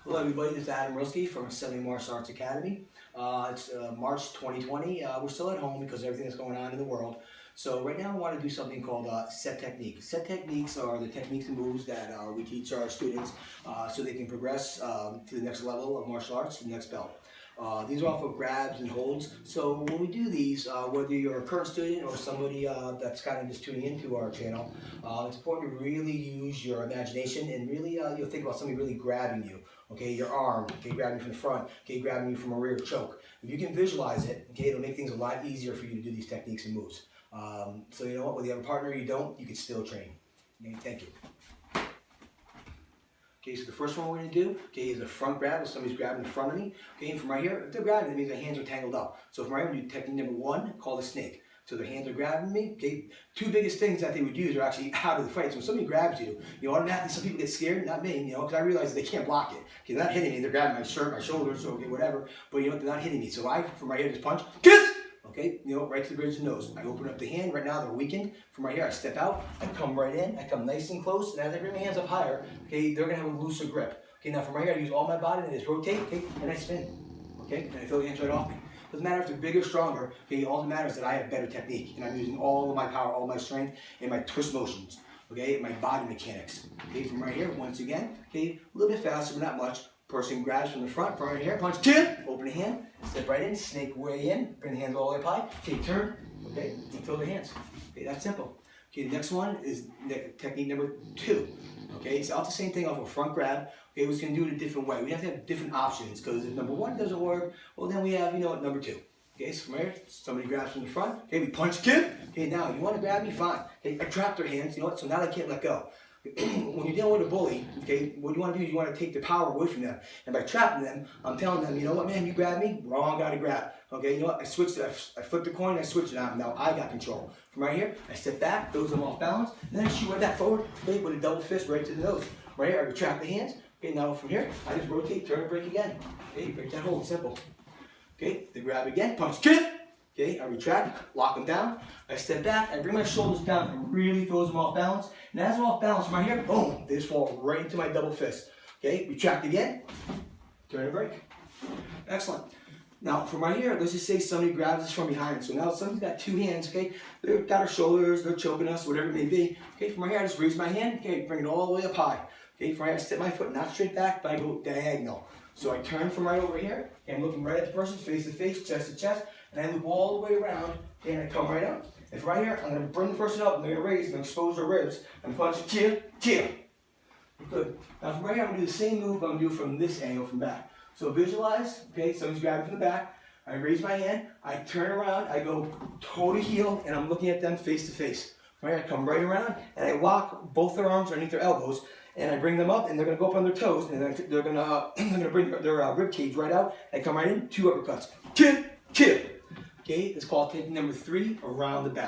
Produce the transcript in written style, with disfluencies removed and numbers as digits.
Hello everybody, this is Adam Ruski from Sabunim Martial Arts Academy. It's March 2020. We're still at home because of everything that's going on in the world. So right now I want to do something called set techniques. Set techniques are the techniques and moves that we teach our students so they can progress to the next level of martial arts, the next belt. These are all for grabs and holds. So when we do these, whether you're a current student or somebody that's kind of just tuning into our channel, it's important to really use your imagination and really you'll think about somebody really grabbing you. Okay, your arm, okay, grabbing you from the front, okay, grabbing you from a rear choke. If you can visualize it, okay, it'll make things a lot easier for you to do these techniques and moves. So you know what, whether you have a partner or you don't, you can still train. Okay, thank you. Okay, so the first one we're going to do, okay, is a front grab. If somebody's grabbing in front of me, okay, and from right here, if they're grabbing, it means their hands are tangled up. So from right here, we do technique number one, called the snake. So their hands are grabbing me, okay. Two biggest things that they would use are actually out of the fight. So when somebody grabs you, automatically, some people get scared, not me, because I realize they can't block it. Okay, they're not hitting me, they're grabbing my shirt, my shoulders, so okay, whatever. But they're not hitting me. So I, from right here, just punch, kiss! Okay, right to the bridge of the nose. I open up the hand, right now they're weakened. From right here, I step out, I come right in, I come nice and close, and as I bring my hands up higher, okay, they're gonna have a looser grip. Okay, now from right here, I use all my body, and I just rotate, okay, and I spin. Okay, and I feel the hands right off me. Doesn't matter if they're bigger or stronger, okay, all that matters is that I have better technique, and I'm using all of my power, all my strength, and my twist motions, okay, and my body mechanics. Okay, from right here, once again, okay, a little bit faster, but not much. Person grabs from the front, from right here, punch, chin, open the hand, step right in, snake way in, bring the hands all the way up high, okay, turn, okay, and throw the hands. Okay, that's simple. Okay, the next one is technique number two. Okay, so it's the same thing off a front grab. Okay, we're just gonna do it a different way. We have to have different options because if number one doesn't work, well then we have, number two. Okay, so from here, somebody grabs from the front. Okay, we punch, kick. Okay, now you want to grab me, fine. Okay, I trap their hands. You know what? So now they can't let go. When you're dealing with a bully, okay, what you want to do is you want to take the power away from them. And by trapping them, I'm telling them, you know what, man, you grab me, wrong, got to grab. Okay, you know what, I flip the coin, I switch it on. Now I got control. From right here, I step back, throws them off balance, and then I shoot right back forward, okay, with a double fist right to the nose. Right here, I retract the hands. Okay, now from here, I just rotate, turn, and break again. Okay, break that hold, simple. Okay, they grab again, punch, kick. Okay, I retract, lock them down, I step back, I bring my shoulders down and really throws them off balance. And as I'm off balance from right here, boom, they just fall right into my double fist. Okay, retract again, turn and break. Excellent. Now from right here, let's just say somebody grabs us from behind. So now somebody's got two hands, okay, they've got our shoulders, they're choking us, whatever it may be. Okay, from right here, I just raise my hand, okay, bring it all the way up high. Okay, from right here, I step my foot not straight back, but I go diagonal. So I turn from right over here, and I'm looking right at the person, face to face, chest to chest, and I loop all the way around, okay, and I come right up. And from right here, I'm going to bring the person up, I'm going to raise, I'm going to expose their ribs, and punch, kill. Good. Now from right here, I'm going to do the same move, but I'm going to do it from this angle, from back. So visualize, okay, somebody's grabbing from the back, I raise my hand, I turn around, I go toe to heel, and I'm looking at them face to face. Right, I come right around, and I lock both their arms underneath their elbows, and I bring them up, and they're going to go up on their toes, and they're going to bring their rib cage right out, and come right in, two uppercuts. Kill. Okay, it's called technique number three, around the back.